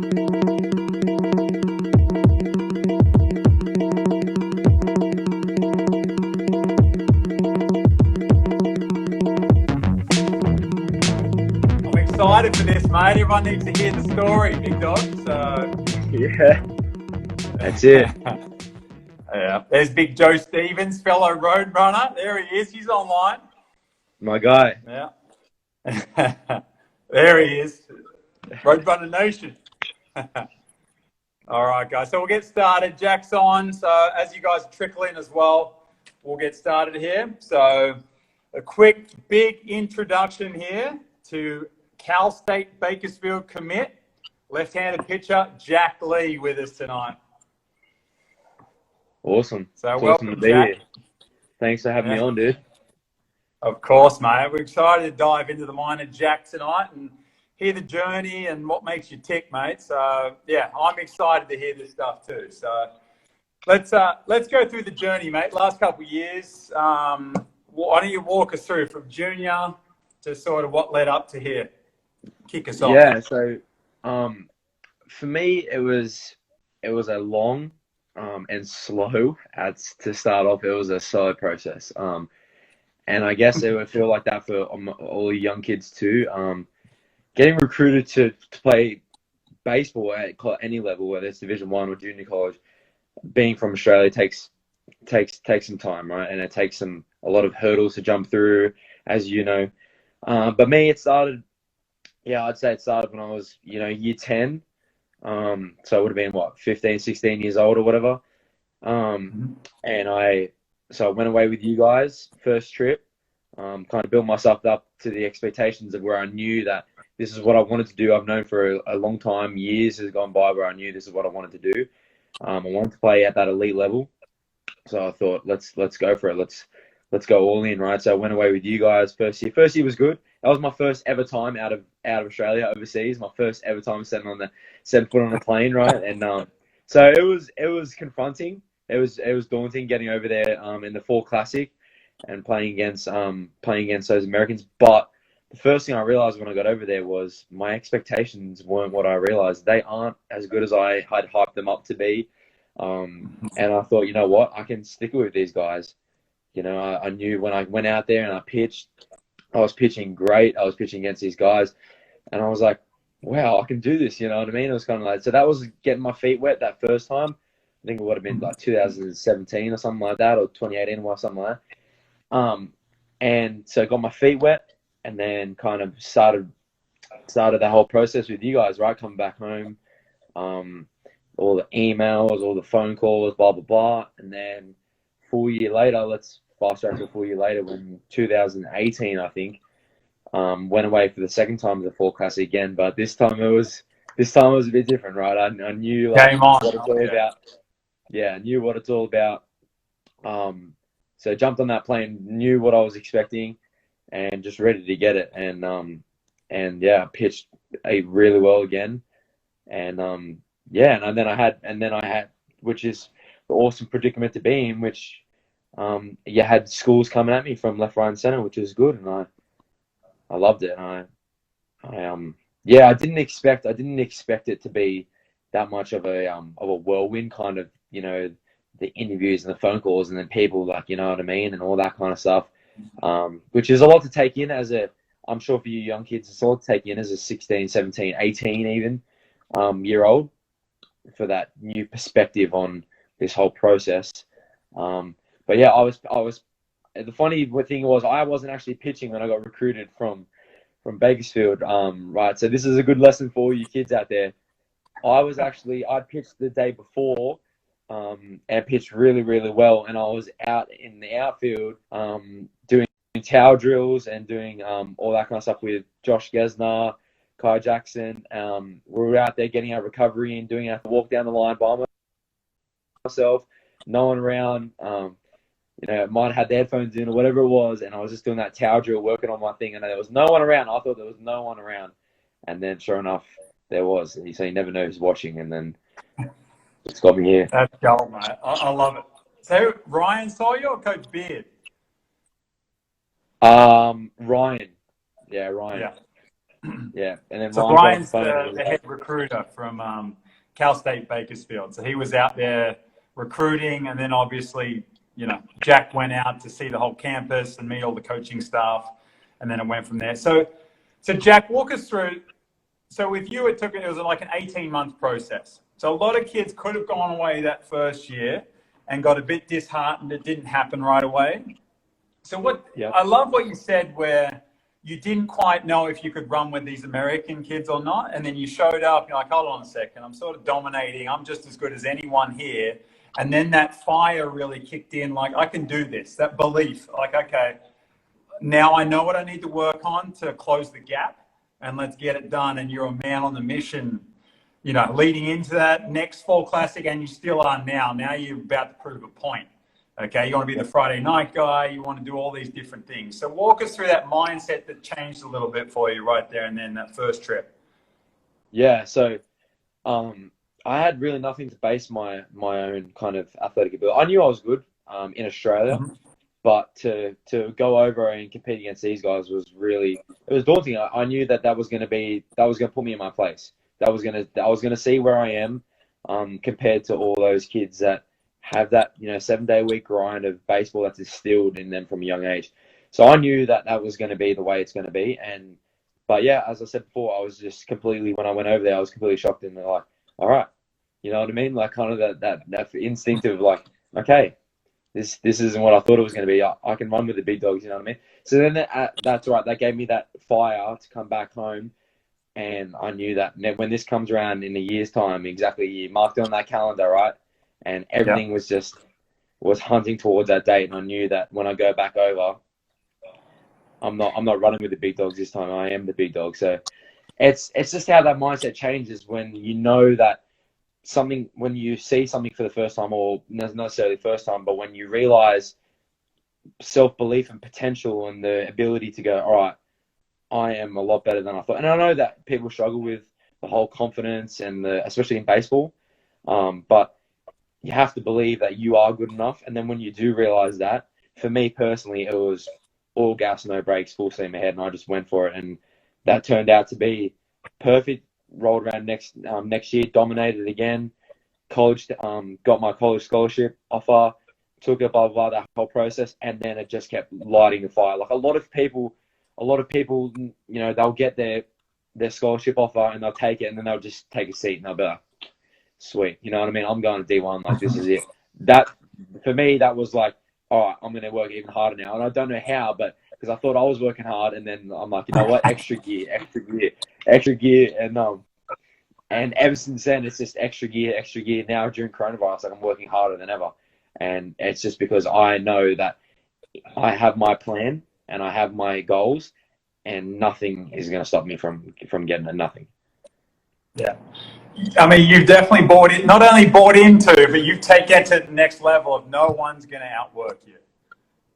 Excited for this, mate. Everyone needs to hear the story, big dog. So yeah, that's it. Yeah, there's Big Joe Stevens, fellow road runner. There he is. He's online. My guy. Yeah. There he is. Road Runner Nation. All right, guys. So we'll get started. Jack's on. So as you guys trickle in as well, we'll get started here. So a quick, big introduction here to Cal State Bakersfield commit, left-handed pitcher, Jack Lee, with us tonight. Awesome. So it's welcome, awesome to be Jack. here. Thanks for having me on, dude. Of course, mate. We're excited to dive into the mind of Jack tonight and hear the journey and what makes you tick, mate. So, yeah, I'm excited to hear this stuff too. So let's go through the journey, mate. Last couple of years, why don't you walk us through from junior to sort of what led up to here? Kick us off. Yeah, so for me, it was a long and slow to start off. It was a slow process. And I guess it would feel like that for all the young kids too. Getting recruited to play baseball at any level, whether it's Division 1 or junior college, being from Australia takes some time, right? And it takes a lot of hurdles to jump through, as you know. But me, it started. Yeah, I'd say it started when I was, year 10. So I would have been, 15, 16 years old or whatever. And I went away with you guys, first trip, kind of built myself up to the expectations of where I knew that this is what I wanted to do. I've known for a long time, years has gone by where I knew this is what I wanted to do. I wanted to play at that elite level. So I thought, let's go for it. Let's go all in, right? So I went away with you guys first year. First year was good. That was my first ever time out of Australia, overseas. My first ever time setting foot on a plane, right? And so it was confronting. It was daunting getting over there in the Fall Classic and playing against those Americans. But the first thing I realized when I got over there was my expectations weren't what I realized. They aren't as good as I had hyped them up to be. And I thought, you know what, I can stick with these guys. I knew when I went out there and I pitched, I was pitching great. I was pitching against these guys, and I was like, wow, I can do this. You know what I mean? It was kind of like, so that was getting my feet wet that first time. I think it would have been like 2017 or something like that, or 2018 or something like that. And so I got my feet wet, and then kind of started the whole process with you guys, right? Coming back home, all the emails, all the phone calls, blah, blah, blah. And then full year later, let's fast track to a full year later, when 2018, I think, went away for the second time to the Fall Classic again. But this time it was a bit different, right? I knew what it's all about. Yeah, I knew what it's all about. So jumped on that plane, knew what I was expecting, and just ready to get it. And yeah, pitched really well again. And and then I had, which is the awesome predicament to be in, which you had schools coming at me from left, right, and center, which was good, and I loved it. And I didn't expect it to be that much of a whirlwind, kind of, the interviews and the phone calls and then people, like, you know what I mean, and all that kind of stuff, which is a lot to take in I'm sure for you young kids, it's a lot to take in as a 16, 17, 18 even year old, for that new perspective on this whole process. But yeah, I was. The funny thing was, I wasn't actually pitching when I got recruited from Bakersfield. Right. So this is a good lesson for all you kids out there. I pitched the day before, and pitched really, really well. And I was out in the outfield, doing towel drills and doing all that kind of stuff with Josh Gesner, Kai Jackson. We were out there getting our recovery and doing our walk down the line by myself, no one around. Might have had the headphones in or whatever it was, and I was just doing that towel drill, working on my thing, and there was no one around. I thought there was no one around, and then sure enough, there was. So you never know who's watching, and then it's got me here. That's gold, mate. I love it. So Ryan saw you or Coach Beard? Ryan. Yeah, Ryan. Yeah, and then So Ryan got off the Brian's phone. And the head recruiter from Cal State Bakersfield. So he was out there recruiting, and then obviously, Jack went out to see the whole campus and meet all the coaching staff, and then it went from there. So Jack, walk us through. So with you, it was like an 18-month process. So a lot of kids could have gone away that first year and got a bit disheartened. It didn't happen right away. So Yep. I love what you said, where you didn't quite know if you could run with these American kids or not. And then you showed up, you're like, hold on a second, I'm sort of dominating. I'm just as good as anyone here. And then that fire really kicked in, like, I can do this, that belief, like, okay, now I know what I need to work on to close the gap, and let's get it done. And you're a man on the mission, leading into that next fall classic, and you still are now. Now you're about to prove a point. Okay, you want to be the Friday night guy. You want to do all these different things. So walk us through that mindset that changed a little bit for you right there and then that first trip. Yeah, so I had really nothing to base my own kind of athletic ability. I knew I was good in Australia, but to go over and compete against these guys was daunting. I knew that was going to put me in my place. I was going to see where I am compared to all those kids that have that 7-day-a-week grind of baseball that's instilled in them from a young age. So I knew that was going to be the way it's going to be. But yeah, as I said before, I was just completely, when I went over there, I was completely shocked, and they're like, all right, you know what I mean? Like, kind of that instinctive, like, okay, this isn't what I thought it was going to be. I can run with the big dogs, you know what I mean? So then that's right. That gave me that fire to come back home. And I knew that when this comes around in a year's time, exactly a year, marked on that calendar, right? And everything was hunting towards that date. And I knew that when I go back over, I'm not running with the big dogs this time. I am the big dog. So it's just how that mindset changes when you know that when you see something for the first time, or not necessarily the first time, but when you realize self-belief and potential and the ability to go, all right, I am a lot better than I thought. And I know that people struggle with the whole confidence and especially in baseball. But you have to believe that you are good enough. And then when you do realize that, for me personally, it was all gas, no brakes, full steam ahead. And I just went for it. And that turned out to be perfect. Rolled around next year, dominated again. College, got my college scholarship offer, took it, blah, blah, blah, that whole process. And then it just kept lighting the fire. Like a lot of people, they'll get their scholarship offer and they'll take it, and then they'll just take a seat and they'll be like, sweet, you know what I mean? I'm going to D1, like, this is it. That, for me, that was like, all right, I'm going to work even harder now. And I don't know how, but because I thought I was working hard, and then I'm like, you know what, extra gear. And ever since then, it's just extra gear. Now during coronavirus, like, I'm working harder than ever. And it's just because I know that I have my plan and I have my goals, and nothing is going to stop me from getting it. Nothing. Yeah. I mean, you've definitely not only bought into, but you've taken it to the next level of no one's going to outwork you.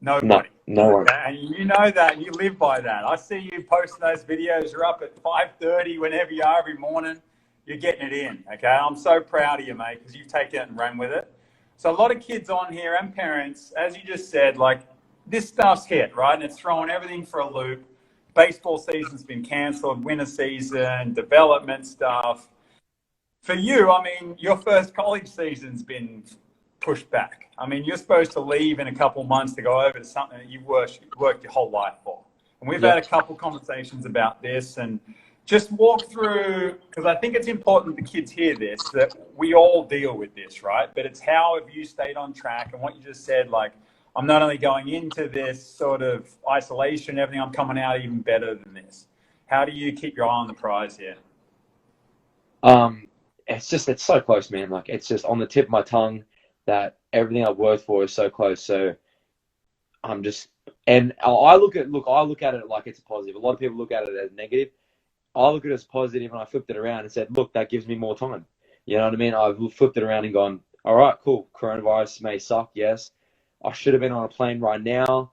Nobody. No one. Okay? And you know that. You live by that. I see you posting those videos. You're up at 5:30 whenever you are every morning. You're getting it in. Okay? I'm so proud of you, mate, because you've taken it and ran with it. So a lot of kids on here and parents, as you just said, like, this stuff's hit, right? And it's throwing everything for a loop. Baseball season's been cancelled, winter season, development stuff. For you, I mean, your first college season's been pushed back. I mean, you're supposed to leave in a couple months to go over to something that you've worked your whole life for. And we've had a couple conversations about this, and just walk through, because I think it's important the kids hear this, that we all deal with this, right? But it's how have you stayed on track, and what you just said, like, I'm not only going into this sort of isolation, everything, I'm coming out even better than this. How do you keep your eye on the prize here? It's so close, man. Like, it's just on the tip of my tongue that everything I've worked for is so close. So I'm just, and I look at it like it's a positive. A lot of people look at it as negative. I look at it as positive, and I flipped it around and said, look, that gives me more time. You know what I mean? I've flipped it around and gone, all right, cool. Coronavirus may suck, yes. I should have been on a plane right now.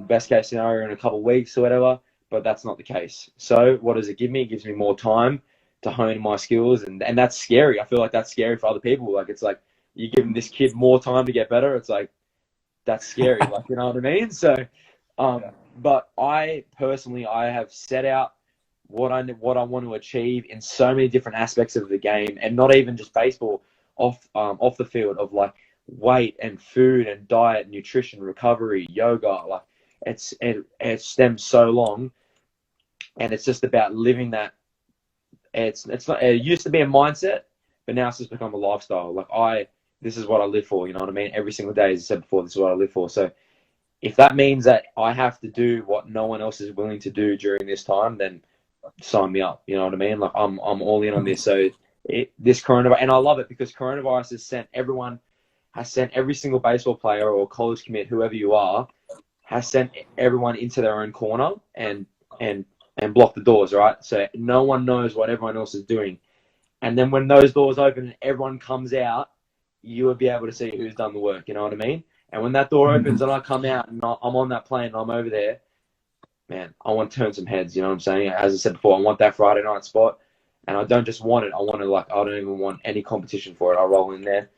Best case scenario in a couple of weeks or whatever, but that's not the case. So what does it give me? It gives me more time to hone my skills, and that's scary. I feel like that's scary for other people. Like, it's like you're giving this kid more time to get better. It's like, that's scary. Like, you know what I mean? So, but I personally, I have set out what I want to achieve in so many different aspects of the game, and not even just baseball, off the field, of like weight and food and diet, nutrition, recovery, yoga. Like it stems so long, and it's just about living that. It's not. It used to be a mindset, but now it's just become a lifestyle. Like this is what I live for. You know what I mean? Every single day, as I said before, this is what I live for. So if that means that I have to do what no one else is willing to do during this time, then sign me up. You know what I mean? Like I'm all in on this. So this coronavirus, and I love it because coronavirus has sent every single baseball player or college commit, whoever you are, has sent everyone into their own corner and block the doors, right? So no one knows what everyone else is doing. And then when those doors open and everyone comes out, you will be able to see who's done the work. You know what I mean? And when that door opens and I come out and I'm on that plane and I'm over there, man, I want to turn some heads. You know what I'm saying? As I said before, I want that Friday night spot. And I don't just want it. I want to, like, I don't even want any competition for it. I roll in there.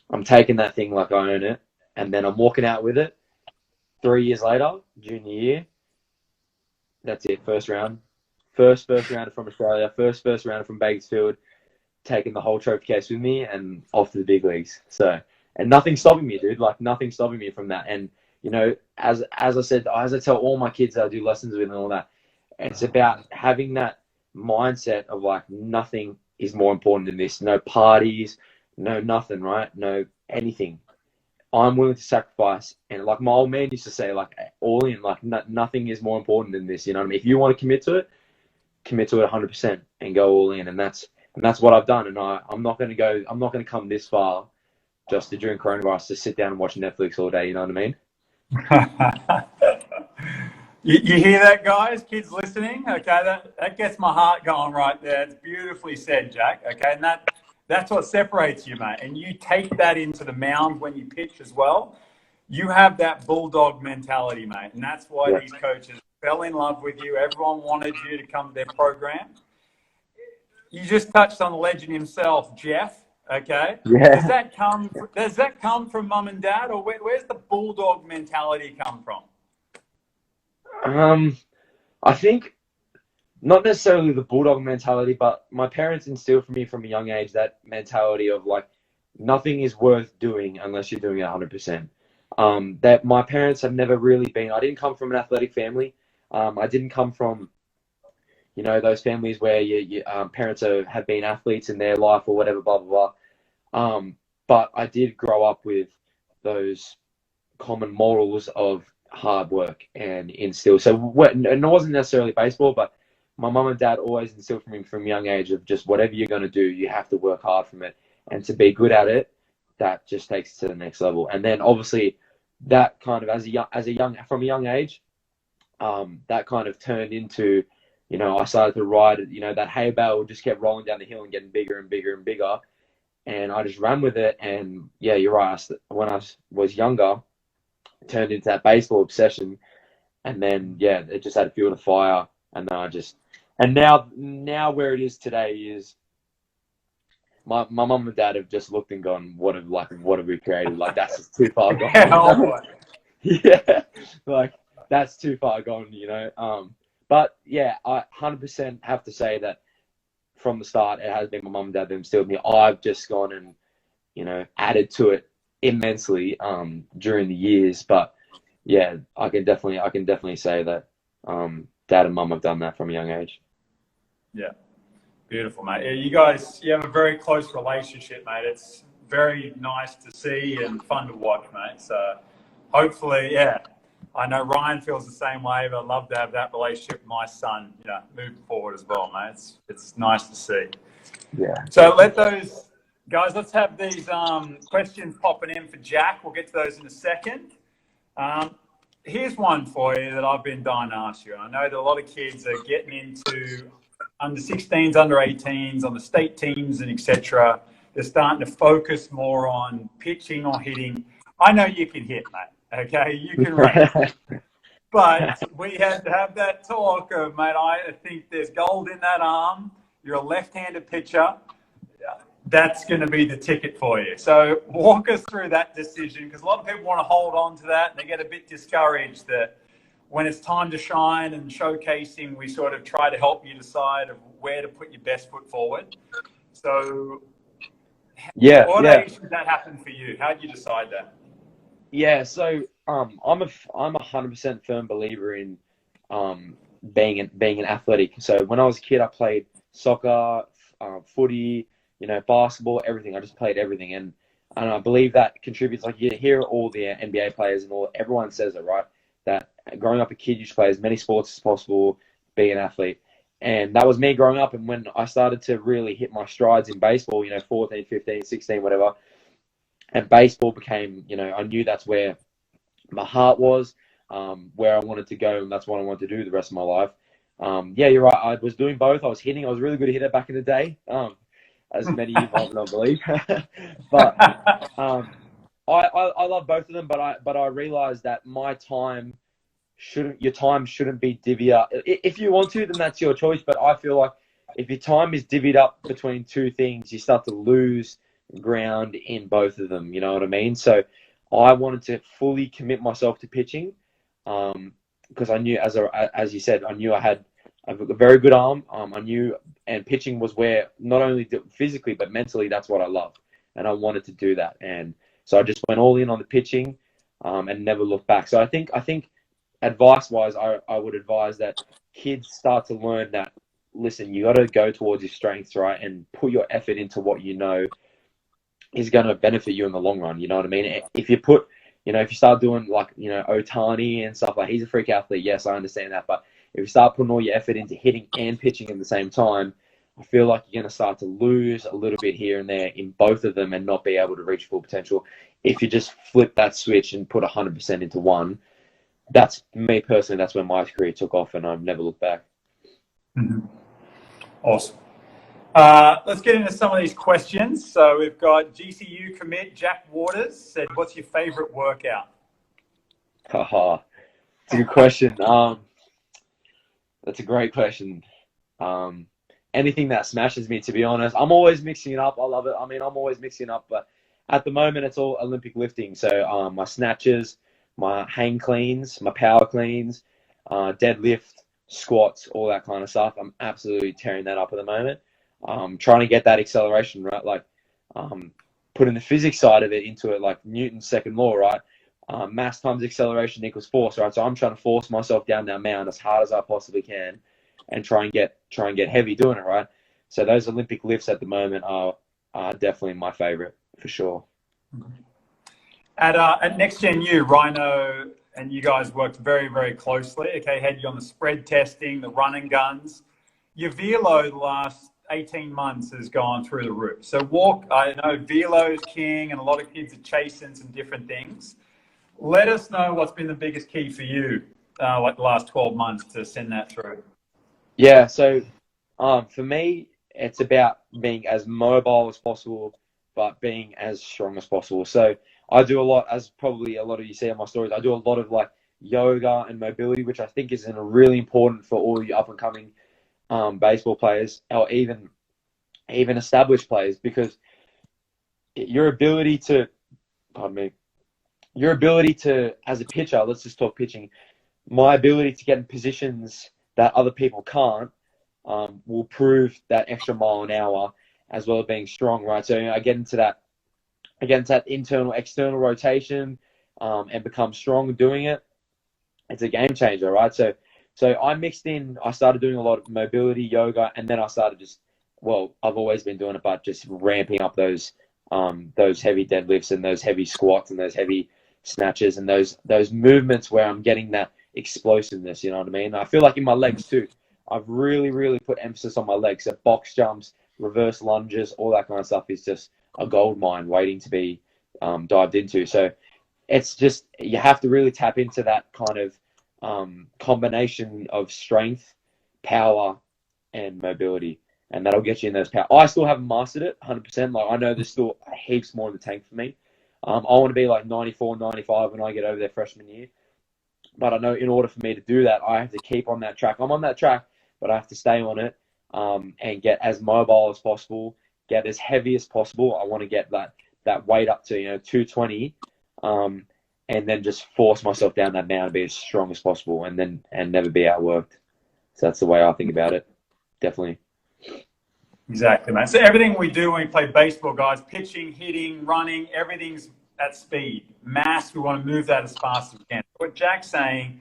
I'm taking that thing like I own it. And then I'm walking out with it. 3 years later, junior year, that's it. First round. First rounder from Australia. First rounder from Bakersfield. Taking the whole trophy case with me and off to the big leagues. So, and nothing's stopping me, dude. Like, nothing's stopping me from that. And, you know, as I said, as I tell all my kids that I do lessons with and all that, it's about having that mindset of like, nothing is more important than this. No parties, no nothing, right? No anything. I'm willing to sacrifice. And like my old man used to say, like, all in, like, nothing is more important than this. You know what I mean? If you want to commit to it 100% and go all in. And that's what I've done. And I'm not going to come this far just to, during coronavirus, to sit down and watch Netflix all day. You know what I mean? You hear that, guys? Kids listening? Okay, that gets my heart going right there. It's beautifully said, Jack. Okay, and that's what separates you, mate. And you take that into the mound when you pitch as well. You have that bulldog mentality, mate, and that's why these coaches fell in love with you. Everyone wanted you to come to their program. You just touched on the legend himself, Jeff. Okay. Yeah. Does that come from mum and dad, or where's the bulldog mentality come from? I think not necessarily the bulldog mentality, but my parents instilled for me from a young age that mentality of like, nothing is worth doing unless you're doing it 100%. That my parents have never really been. I didn't come from an athletic family. I didn't come from, you know, those families where your parents have been athletes in their life or whatever, blah, blah, blah. But I did grow up with those common morals of hard work and instill. So and it wasn't necessarily baseball, but my mum and dad always instilled for me from a young age of just whatever you're going to do, you have to work hard from it. And to be good at it, that just takes it to the next level. And then obviously that kind of from a young age, that kind of turned into, you know, I started to ride, you know, that hay bale just kept rolling down the hill and getting bigger and bigger and bigger. And I just ran with it. And yeah, you're right. When I was younger, it turned into that baseball obsession. And then, yeah, it just had to fuel the fire. And then now where it is today is my mum and dad have just looked and gone, what have we created? Like, that's just too far gone. Yeah. Like, that's too far gone, you know? But yeah, I 100% have to say that from the start, it has been my mum and dad that instilled me. I've just gone and, you know, added to it immensely during the years. But yeah, I can definitely say that dad and mum have done that from a young age. Yeah, beautiful, mate. Yeah, you have a very close relationship, mate. It's very nice to see and fun to watch, mate. So hopefully, yeah. I know Ryan feels the same way, but I'd love to have that relationship with my son, you know, moving forward as well, mate. It's nice to see. Yeah. So let's have these questions popping in for Jack. We'll get to those in a second. Here's one for you that I've been dying to ask you. I know that a lot of kids are getting into under 16s, under 18s, on the state teams and etc. They're starting to focus more on pitching or hitting. I know you can hit, mate. Okay, you can run. But we had to have that talk of, mate, I think there's gold in that arm. You're a left-handed pitcher. That's going to be the ticket for you. So walk us through that decision, because a lot of people want to hold on to that and they get a bit discouraged that, when it's time to shine and showcasing, we sort of try to help you decide of where to put your best foot forward. So Yeah, what yeah, age did that happen for you? How did you decide that? yeah. So I'm 100% firm believer in being an athletic. So when I was a kid, I played soccer, footy, basketball, everything. I just played everything, and I believe that contributes. Like you hear all the NBA players and all, everyone says it, right? That growing up a kid, you should play as many sports as possible, be an athlete. And that was me growing up. And when I started to really hit my strides in baseball, 14, 15, 16, whatever, and baseball became, I knew that's where my heart was, where I wanted to go, and that's what I wanted to do the rest of my life. Yeah, you're right. I was doing both. I was hitting. I was a really good hitter back in the day, as many of you might not believe. But I love both of them. But I realized that your time shouldn't be divvied up. If you want to, then that's your choice. But I feel like if your time is divvied up between two things, you start to lose ground in both of them. You know what I mean? So I wanted to fully commit myself to pitching, because I knew, as you said, I knew I had a very good arm. I knew, and pitching was where not only physically but mentally, that's what I love, and I wanted to do that. And so I just went all in on the pitching, and never looked back. So I think advice-wise, I would advise that kids start to learn that, listen, you got to go towards your strengths, right, and put your effort into what you know is going to benefit you in the long run. You know what I mean? If you put, if you start doing like, Otani and stuff, like he's a freak athlete. Yes, I understand that. But if you start putting all your effort into hitting and pitching at the same time, I feel like you're going to start to lose a little bit here and there in both of them and not be able to reach full potential. If you just flip that switch and put 100% into one, that's me personally. That's when my career took off, and I've never looked back. Mm-hmm. Awesome. Let's get into some of these questions. So we've got GCU commit Jack Waters said, "What's your favorite workout?" Haha, it's a good question. That's a great question. Anything that smashes me, to be honest. I'm always mixing it up. I love it. I mean, I'm always mixing it up, but at the moment, it's all Olympic lifting. So my snatches, my hang cleans, my power cleans, deadlift, squats, all that kind of stuff. I'm absolutely tearing that up at the moment. Trying to get that acceleration, right? Like putting the physics side of it into it, like Newton's second law, right? Mass times acceleration equals force, right? So I'm trying to force myself down that mountain as hard as I possibly can, and try and get heavy doing it, right? So those Olympic lifts at the moment are definitely my favorite for sure. At NxtGen U, Rhino and you guys worked very, very closely. Okay, had you on the spread testing, the run and guns. Your velo the last 18 months has gone through the roof. So I know velo's king, and a lot of kids are chasing some different things. Let us know what's been the biggest key for you, like the last 12 months to send that through. Yeah, so for me, it's about being as mobile as possible, but being as strong as possible. So I do a lot, as probably a lot of you see in my stories, I do a lot of like yoga and mobility, which I think is really important for all you up and coming baseball players, or even established players, because your ability to, pardon me, as a pitcher, let's just talk pitching, my ability to get in positions that other people can't, will prove that extra mile an hour, as well as being strong, right? So I get into that internal, external rotation, and become strong doing it. It's a game changer, right? So I started doing a lot of mobility, yoga, and then I started I've always been doing it, but just ramping up those heavy deadlifts and those heavy squats and those heavy snatches and those movements where I'm getting that explosiveness, you know what I mean? I feel like in my legs too, I've really, really put emphasis on my legs. So box jumps, reverse lunges, all that kind of stuff is just a gold mine waiting to be dived into. So it's just, you have to really tap into that kind of combination of strength, power, and mobility. And that'll get you in those power. I still haven't mastered it 100%. Like, I know there's still heaps more in the tank for me. I want to be like 94, 95 when I get over there freshman year. But I know in order for me to do that, I have to keep on that track. I'm on that track, but I have to stay on it, and get as mobile as possible, get as heavy as possible. I want to get that weight up to 220, and then just force myself down that mountain, be as strong as possible, and never be outworked. So that's the way I think about it. Definitely. Exactly, man. So everything we do when we play baseball, guys, pitching, hitting, running, everything's at speed. Mass, we want to move that as fast as we can. What Jack's saying,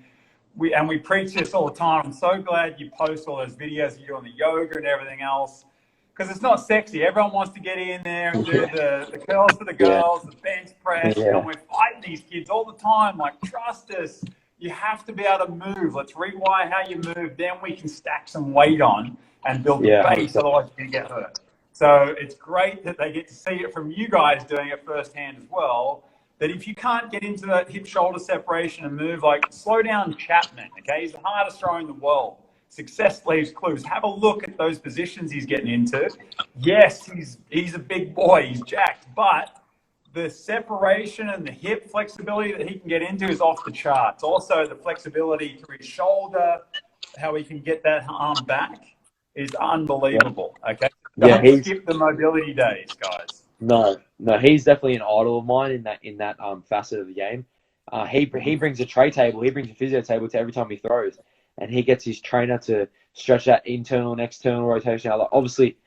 we preach this all the time. I'm so glad you post all those videos you do on the yoga and everything else, because it's not sexy. Everyone wants to get in there and do the curls for the Yeah. girls, the bench press. You know, and we're fighting these kids all the time. Like, trust us. You have to be able to move. Let's rewire how you move. Then we can stack some weight on and build the base. 100%. Otherwise, you're going to get hurt. So it's great that they get to see it from you guys doing it firsthand as well. That if you can't get into that hip shoulder separation and move, like, slow down Chapman, okay? He's the hardest thrower in the world. Success leaves clues. Have a look at those positions he's getting into. Yes, he's a big boy, he's jacked, but the separation and the hip flexibility that he can get into is off the charts. Also, the flexibility through his shoulder, how he can get that arm back is unbelievable, okay? Don't skip the mobility days, guys. No, he's definitely an idol of mine in that facet of the game. He brings a tray table, he brings a physio table to every time he throws, and he gets his trainer to stretch that internal and external rotation out. Like, obviously,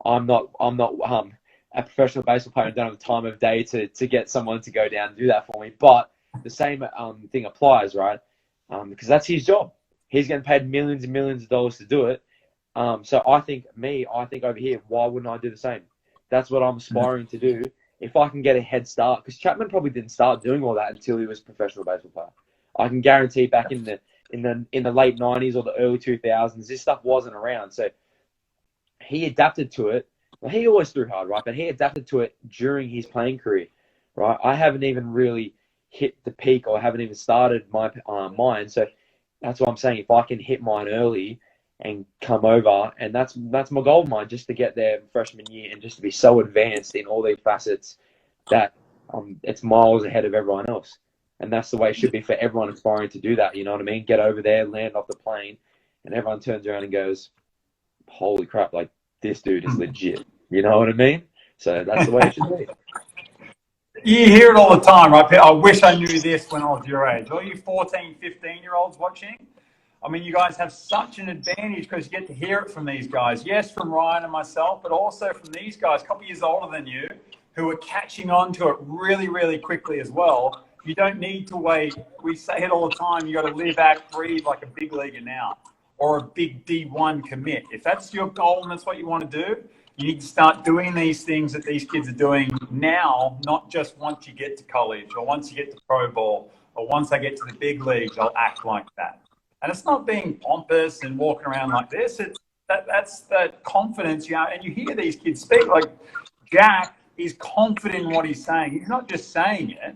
I'm not a professional baseball player and don't have the time of day to get someone to go down and do that for me. But the same thing applies, right? Because that's his job. He's getting paid millions and millions of dollars to do it. So I think over here, why wouldn't I do the same? That's what I'm aspiring to do. If I can get a head start, because Chapman probably didn't start doing all that until he was a professional baseball player. I can guarantee back in the late 90s or the early 2000s, this stuff wasn't around. So he adapted to it. Well, he always threw hard, right? But he adapted to it during his playing career, right? I haven't even really hit the peak, or haven't even started my mine. So that's what I'm saying. If I can hit mine early and come over, and that's my goal of mine, just to get there freshman year and just to be so advanced in all these facets that it's miles ahead of everyone else. And that's the way it should be for everyone aspiring to do that. You know what I mean? Get over there, land off the plane, and everyone turns around and goes, holy crap, like, this dude is legit. You know what I mean? So that's the way it should be. You hear it all the time, right? I wish I knew this when I was your age. All you 14, 15-year-olds watching, I mean, you guys have such an advantage because you get to hear it from these guys. Yes, from Ryan and myself, but also from these guys, a couple of years older than you, who are catching on to it really, really quickly as well. You don't need to wait. We say it all the time. You got to live, act, breathe like a big leaguer now, or a big D1 commit. If that's your goal and that's what you want to do, you need to start doing these things that these kids are doing now, not just once you get to college or once you get to pro ball or once I get to the big leagues, I'll act like that. And it's not being pompous and walking around like this. It's that's that confidence, you know. And you hear these kids speak. Like, Jack is confident in what he's saying. He's not just saying it,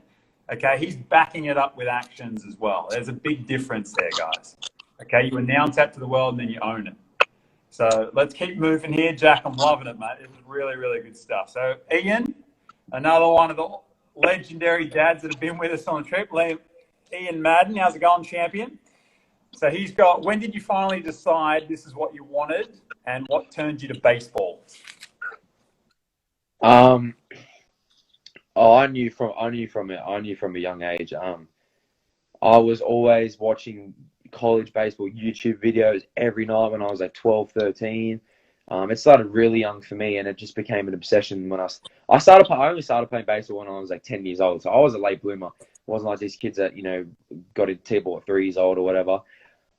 okay? He's backing it up with actions as well. There's a big difference there, guys. Okay, you announce that to the world and then you own it. So let's keep moving here, Jack. I'm loving it, mate. This is really, really good stuff. So Ian, another one of the legendary dads that have been with us on the trip. Ian Madden, how's it going, champion? So he's got, when did you finally decide this is what you wanted, and what turned you to baseball? I knew from a young age. I was always watching college baseball YouTube videos every night when I was like 12, 13. It started really young for me, and it just became an obsession when I only started playing baseball when I was like 10 years old. So I was a late bloomer. It wasn't like these kids that, you know, got into T-ball at 3 years old or whatever.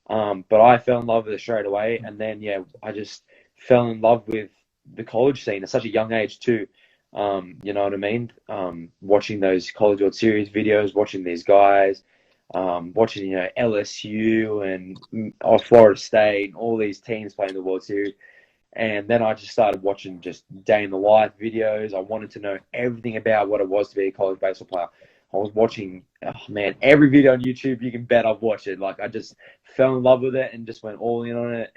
But I fell in love with it straight away. And then, yeah, I just fell in love with the college scene at such a young age too. You know what I mean? Watching those College World Series videos, watching these guys, watching, you know, LSU and Florida State and all these teams playing the World Series. And then I just started watching just day in the life videos. I wanted to know everything about what it was to be a college baseball player. I was watching, oh man, every video on YouTube you can bet I've watched it. Like, I just fell in love with it and just went all in on it.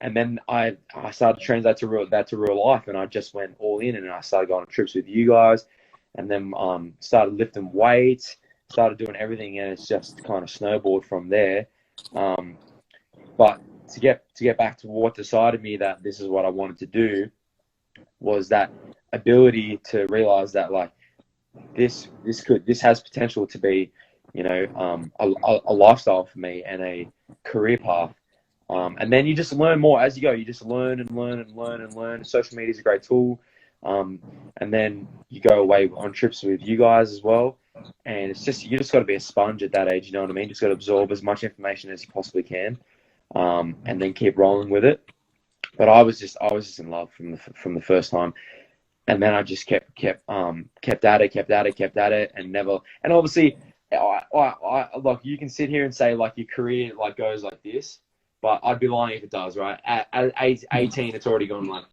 And then I started to translate to real life, and I just went all in, and I started going on trips with you guys, and then started lifting weights, started doing everything, and it's just kind of snowballed from there. But to get back to what decided me that this is what I wanted to do was that ability to realize that, like, this has potential to be, a lifestyle for me and a career path. And then you just learn more as you go. You just learn and learn and learn and learn. Social media is a great tool. And then you go away on trips with you guys as well. And it's just, you just got to be a sponge at that age. You know what I mean? Just got to absorb as much information as you possibly can, and then keep rolling with it. But I was just in love from the first time. And then I just kept at it, and never. And obviously, I like, you can sit here and say like your career like goes like this, but I'd be lying if it does, right? At 18, it's already gone like,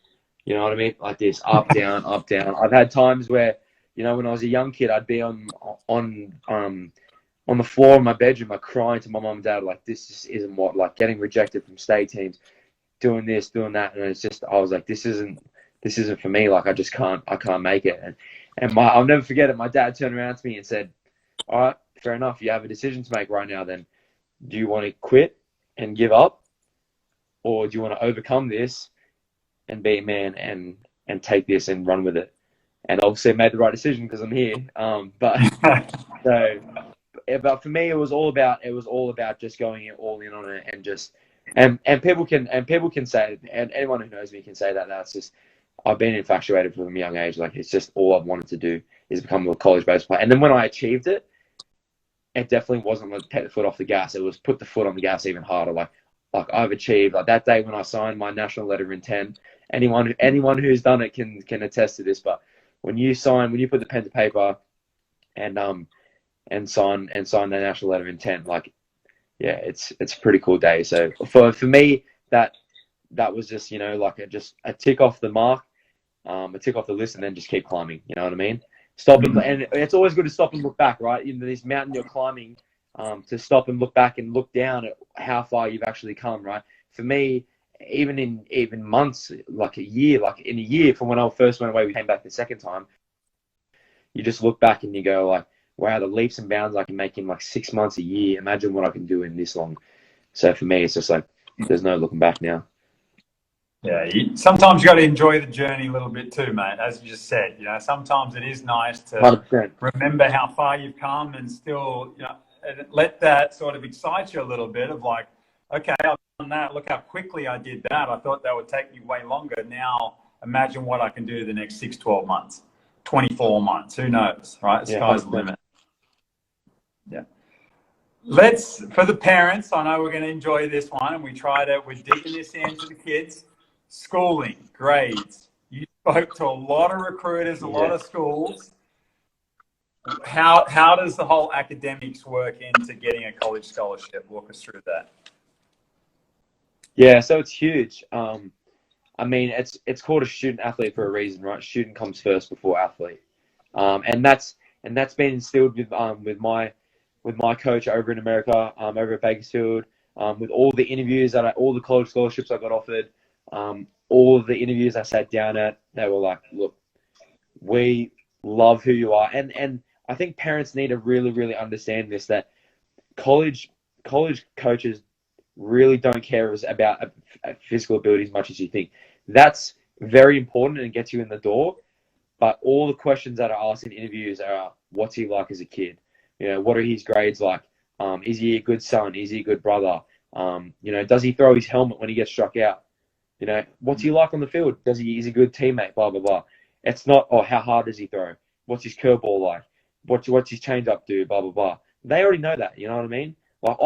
you know what I mean, like this, up down, up down. I've had times where, when I was a young kid, I'd be on the floor in my bedroom, like crying to my mum and dad, like this just isn't what, like getting rejected from state teams, doing this, doing that, and it's just, I was like, this isn't for me. Like I can't make it. And I'll never forget it. My dad turned around to me and said, all right, fair enough. You have a decision to make right now. Then do you want to quit and give up, or do you want to overcome this and be a man and take this and run with it? And obviously I made the right decision because I'm here. But for me, it was all about just going all in on it, and just, and people can say, and anyone who knows me can say that's just, I've been infatuated from a young age. Like it's just all I've wanted to do is become a college baseball player. And then when I achieved it, it definitely wasn't like take the foot off the gas. It was put the foot on the gas even harder. Like I've achieved, like that day when I signed my national letter of intent. Anyone who's done it can attest to this. But when you put the pen to paper and sign the national letter of intent, like, yeah, it's a pretty cool day. So for me, that was just, like a tick off the mark, a tick off the list, and then just keep climbing. You know what I mean? And it's always good to stop and look back, right? This mountain you're climbing, to stop and look back and look down at how far you've actually come, right? For me, even months, like in a year from when I first went away, we came back the second time, you just look back and you go like, wow, the leaps and bounds I can make in like 6 months, a year. Imagine what I can do in this long. So for me, it's just like, there's no looking back now. Yeah, sometimes you got to enjoy the journey a little bit too, mate. As you just said, sometimes it is nice to 100%. remember how far you've come, and still, let that sort of excite you a little bit of like, okay, I've done that. Look how quickly I did that. I thought that would take me way longer. Now imagine what I can do the next 6, 12 months, 24 months. Who knows, right? The sky's the limit. Yeah. For the parents, I know we're going to enjoy this one, and we're digging this into the kids. Schooling, grades. You spoke to a lot of recruiters, a lot of schools. How does the whole academics work into getting a college scholarship? Walk us through that. Yeah, so it's huge. I mean, it's called a student athlete for a reason, right? Student comes first before athlete, and that's been instilled with my coach over in America, over at Bakersfield, with all the interviews all the college scholarships I got offered, all of the interviews I sat down at, they were like, look, we love who you are, and I think parents need to really, really understand this, that college coaches really don't care about physical ability as much as you think. That's very important and gets you in the door, but all the questions that are asked in interviews are, what's he like as a kid? What are his grades like? Is he a good son? Is he a good brother? Does he throw his helmet when he gets struck out? What's he like on the field? Is he a good teammate? Blah, blah, blah. It's not, how hard does he throw? What's his curveball like? What's his changeup do? Blah, blah, blah. They already know that. You know what I mean? Like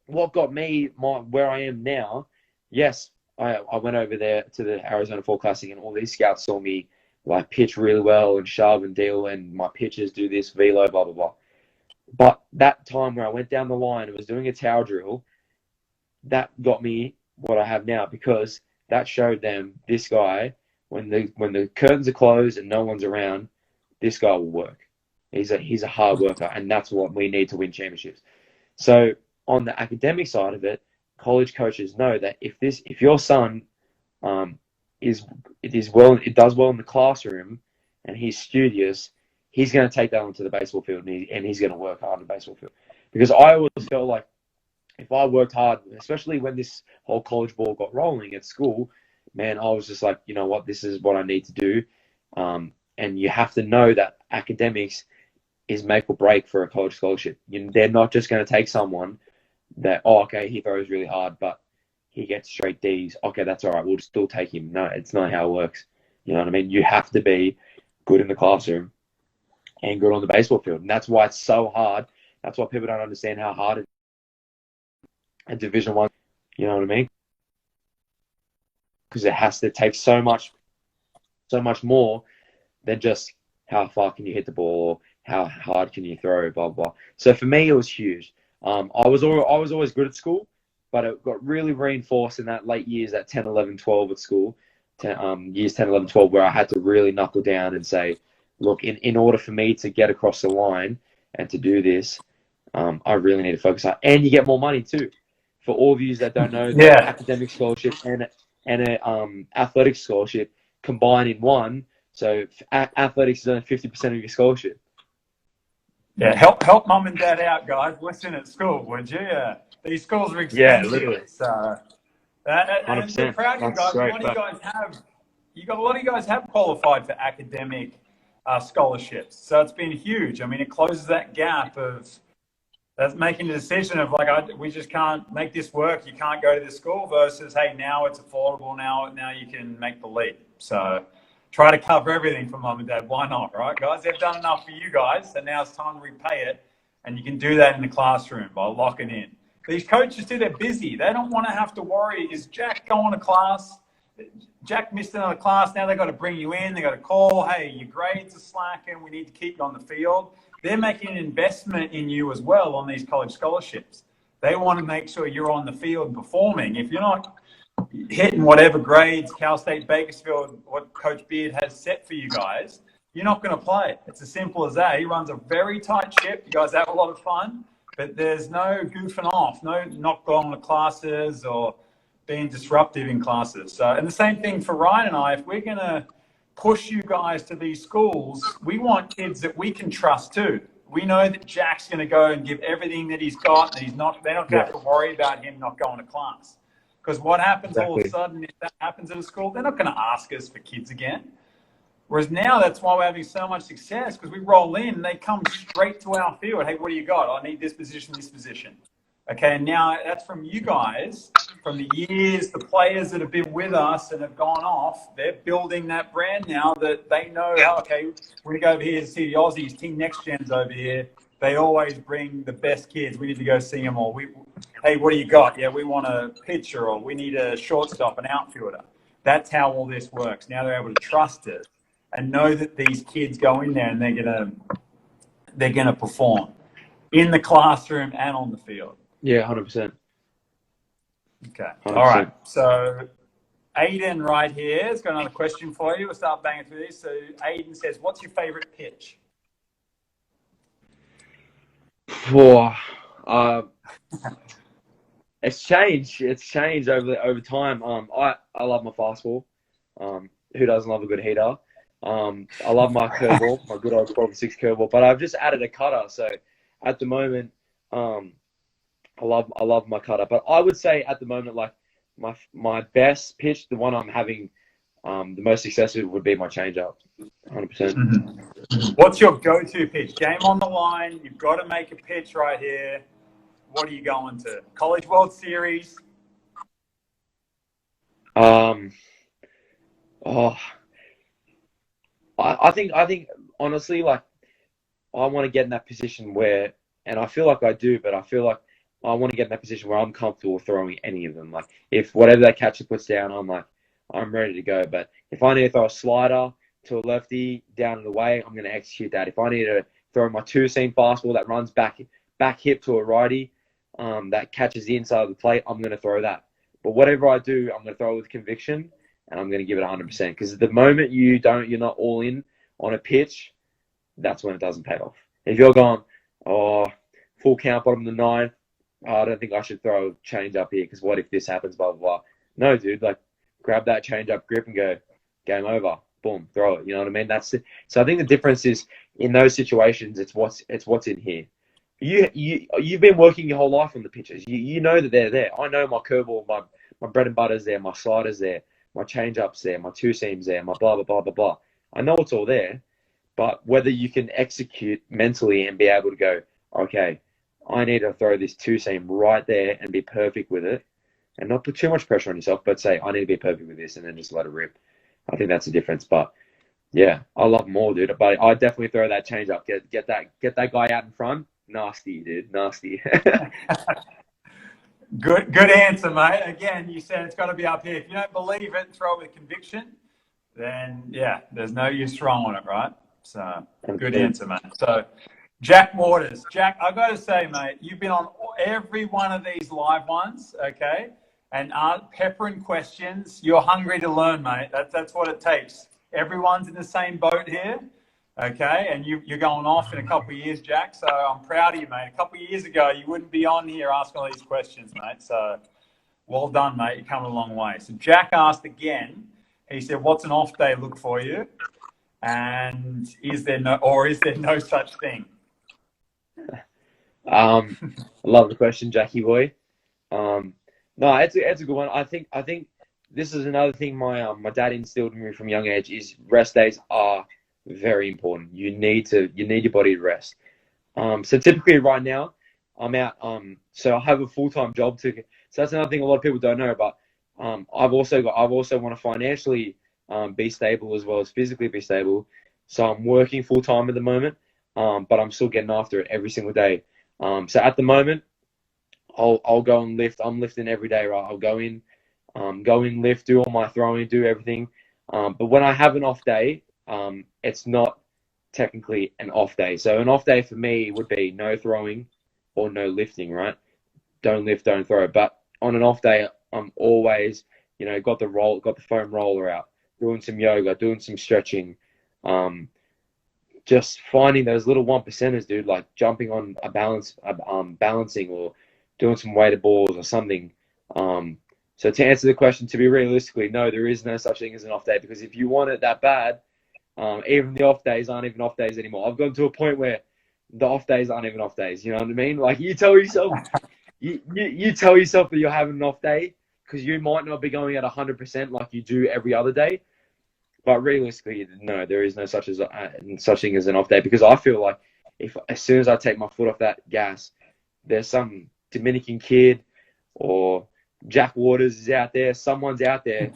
what got me where I am now, yes, I went over there to the Arizona Fall Classic, and all these scouts saw me like pitch really well and shove and deal, and my pitches do this, velo, blah, blah, blah. But that time where I went down the line and was doing a tower drill, that got me what I have now, because that showed them, this guy, when the curtains are closed and no one's around, this guy will work. He's a hard worker, and that's what we need to win championships. So on the academic side of it, college coaches know that if your son does well in the classroom and he's studious, he's going to take that onto the baseball field, and he's going to work hard on the baseball field. Because I always felt like if I worked hard, especially when this whole college ball got rolling at school, man, I was just like, you know what, this is what I need to do. And you have to know that academics is make or break for a college scholarship. They're not just going to take someone that, oh, okay, he throws really hard, but he gets straight D's. Okay, that's all right. We'll still take him. No, it's not how it works. You know what I mean? You have to be good in the classroom and good on the baseball field. And that's why it's so hard. That's why people don't understand how hard it is at Division One. You know what I mean? Because it has to take so much more than just how far can you hit the ball, or how hard can you throw, blah blah. So for me, it was huge. I was always good at school, but it got really reinforced in that late years, that 10, 11, 12 at school, years 10, 11, 12, where I had to really knuckle down and say, look, in order for me to get across the line and to do this, I really need to focus on. And you get more money too. For all of you that don't know, the academic scholarship and an athletic scholarship combined in one. So athletics is only 50% of your scholarship. Yeah, help mum and dad out, guys. Listen at school, would you? These schools are expensive. Yeah, literally. So, and we're proud of you guys. A lot of you guys have qualified for academic scholarships. So it's been huge. I mean, it closes that gap of that's making a decision of like, we just can't make this work. You can't go to this school versus, hey, now it's affordable. Now you can make the leap. So try to cover everything for mum and dad. Why not, right, guys? They've done enough for you guys, and now it's time to repay it. And you can do that in the classroom by locking in. These coaches too, they're busy. They don't want to have to worry, is Jack going to class? Jack missed another class. Now they've got to bring you in. They've got to call, hey, your grades are slacking. We need to keep you on the field. They're making an investment in you as well on these college scholarships. They want to make sure you're on the field performing. If you're not hitting whatever grades Cal State Bakersfield, what Coach Beard has set for you guys, you're not going to play. It's as simple as that. He runs a very tight ship. You guys have a lot of fun, but there's no goofing off, no not going to classes or being disruptive in classes. So, and the same thing for Ryan and I. If we're going to push you guys to these schools, we want kids that we can trust too. We know that Jack's going to go and give everything that he's got, and they're not going to have to worry about him not going to class. Because what happens all of a sudden, if that happens at a school, they're not going to ask us for kids again. Whereas now, that's why we're having so much success, because we roll in and they come straight to our field. Hey, what do you got? I need this position, this position. Okay, and now that's from you guys, from the years, the players that have been with us and have gone off, they're building that brand now that they know, okay, we're going to go over here to see the Aussies, Team NxtGen's over here. They always bring the best kids. We need to go see them all. Hey, what do you got? Yeah, we want a pitcher, or we need a shortstop, an outfielder. That's how all this works. Now they're able to trust it and know that these kids go in there and they're gonna perform in the classroom and on the field. Yeah, 100%. Okay. 100%. All right. So Aiden right here has got another question for you. We'll start banging through these. So Aiden says, what's your favorite pitch? It's changed over time. I love my fastball. Who doesn't love a good heater? I love my curveball, my good old 12-6 curveball. But I've just added a cutter. So at the moment, I love my cutter. But I would say at the moment, like my best pitch, the one I'm having the most success with, would be my changeup. 100%. Mm-hmm. What's your go-to pitch? Game on the line. You've got to make a pitch right here. What are you going to? College World Series? I think honestly, like, I want to get in that position where, and I feel like I do, but I feel like I want to get in that position where I'm comfortable throwing any of them. Like, if whatever that catcher puts down, I'm ready to go. But if I need to throw a slider to a lefty down in the way, I'm going to execute that. If I need to throw my two-seam fastball that runs back hip to a righty, that catches the inside of the plate, I'm going to throw that. But whatever I do, I'm going to throw it with conviction, and I'm going to give it 100%. Because the moment you're not all in on a pitch, that's when it doesn't pay off. If you're going, full count, bottom of the ninth, I don't think I should throw a change up here because what if this happens, blah, blah, blah. No, dude, like, grab that change up grip and go, game over, boom, throw it. You know what I mean? That's it. So I think the difference is in those situations, it's what's in here. You've been working your whole life on the pitches. You know that they're there. I know my curveball, my bread and butter's there, my slider's there, my change up's there, my two seams there, my blah blah blah blah blah. I know it's all there, but whether you can execute mentally and be able to go, okay, I need to throw this two seam right there and be perfect with it, and not put too much pressure on yourself, but say, I need to be perfect with this, and then just let it rip. I think that's the difference. But yeah, I love them all, dude. But I definitely throw that change up. Get that guy out in front. Nasty, dude. Nasty. Good answer, mate. Again, you said it's got to be up here. If you don't believe it, throw it with conviction, then yeah, there's no use throwing it, right? So good answer, mate. So Jack Waters. Jack, I got to say, mate, you've been on every one of these live ones, okay? And peppering questions. You're hungry to learn, mate. That's what it takes. Everyone's in the same boat here, okay? And you're going off in a couple of years, Jack. So I'm proud of you, mate. A couple of years ago, you wouldn't be on here asking all these questions, mate. So well done, mate. You're coming a long way. So Jack asked again. He said, "What's an off day look for you? And is there no such thing?" I love the question, Jackie boy. No, it's a good one. I think this is another thing my dad instilled in me from a young age is rest days are very important. You need your body to rest. So typically right now I'm out. So I have a full-time job so that's another thing a lot of people don't know. But I've also want to financially be stable as well as physically be stable. So I'm working full-time at the moment, but I'm still getting after it every single day. So at the moment, I'll go and lift. I'm lifting every day, right? I'll go in, lift, do all my throwing, do everything. But when I have an off day, it's not technically an off day. So an off day for me would be no throwing or no lifting, right? Don't lift, don't throw. But on an off day, I'm always, got the foam roller out, doing some yoga, doing some stretching, just finding those little 1%ers, dude, like jumping on a balancing or doing some weighted balls or something. So to answer the question, to be realistically, no, there is no such thing as an off day, because if you want it that bad, even the off days aren't even off days anymore. I've gotten to a point where the off days aren't even off days. You know what I mean? Like you tell yourself, you tell yourself that you're having an off day because you might not be going at 100% like you do every other day. But realistically, no, there is no such thing as an off day, because I feel like as soon as I take my foot off that gas, there's some Dominican kid or Jack Waters is out there. Someone's out there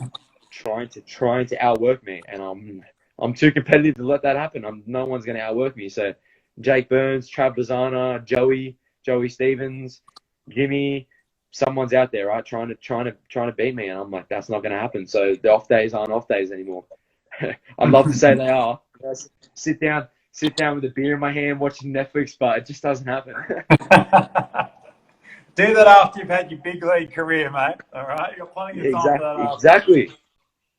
trying to outwork me, and I'm too competitive to let that happen. No one's going to outwork me. So Jake Burns, Trav Bazana, Joey Stevens, Jimmy, someone's out there, right, trying to beat me, and I'm like, that's not going to happen. So the off days aren't off days anymore. I'd love to say they are. Sit down with a beer in my hand, watching Netflix, but it just doesn't happen. Do that after you've had your big league career, mate. All right, you've got plenty of time for that after.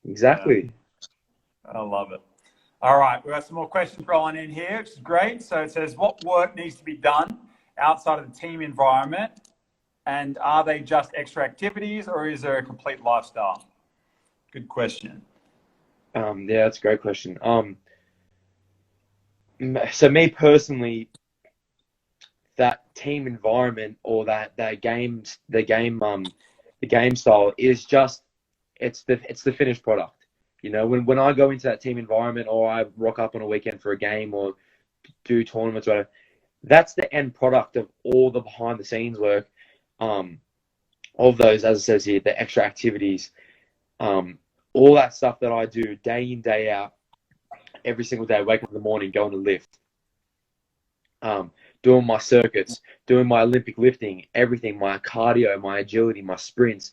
Exactly. Yeah. I love it. All right, we've got some more questions rolling in here, which is great. So it says, what work needs to be done outside of the team environment, and are they just extra activities, or is there a complete lifestyle? Good question. Yeah, that's a great question. So me personally, that team environment or the game style is just it's the finished product. When I go into that team environment, or I rock up on a weekend for a game or do tournaments, whatever, that's the end product of all the behind the scenes work, of those, as it says here, the extra activities, all that stuff that I do day in, day out, every single day, wake up in the morning, going to lift, doing my circuits, doing my Olympic lifting, everything, my cardio, my agility, my sprints,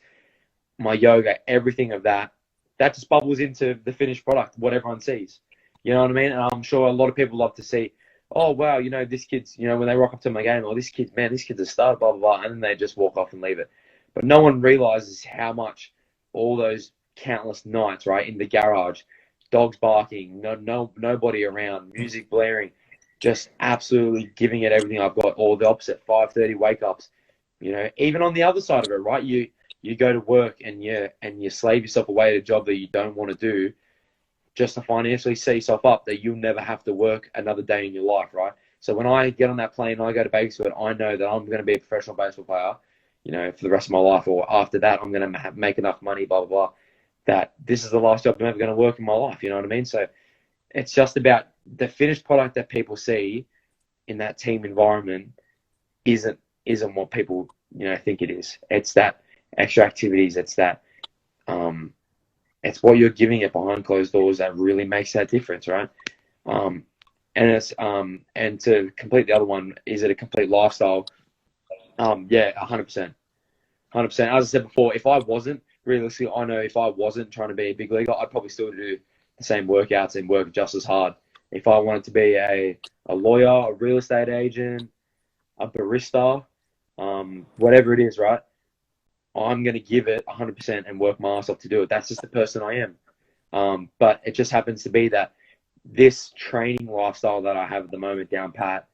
my yoga, everything of that just bubbles into the finished product, what everyone sees. You know what I mean? And I'm sure a lot of people love to see, oh, wow, this kid's, when they rock up to my game, oh, this kid's a star, blah, blah, blah, and then they just walk off and leave it. But no one realizes how much all those countless nights, right, in the garage, dogs barking, nobody around, music blaring, just absolutely giving it everything I've got, or the opposite, 5:30 wake-ups. Even on the other side of it, right, you go to work and you slave yourself away at a job that you don't want to do just to financially set yourself up that you'll never have to work another day in your life, right? So when I get on that plane and I go to Bakersfield, I know that I'm going to be a professional baseball player, for the rest of my life, or after that, I'm going to make enough money, blah, blah, blah, that this is the last job I'm ever going to work in my life, you know what I mean? So it's just about the finished product that people see in that team environment isn't what people think it is. It's that extra activities. It's that it's what you're giving it behind closed doors that really makes that difference, right? And to complete the other one, is it a complete lifestyle? Yeah, 100%. 100%. As I said before, if I wasn't, realistically, I know if I wasn't trying to be a big leaguer, I'd probably still do the same workouts and work just as hard. If I wanted to be a lawyer, a real estate agent, a barista, whatever it is, right? I'm going to give it 100% and work my ass off to do it. That's just the person I am. But it just happens to be that this training lifestyle that I have at the moment down pat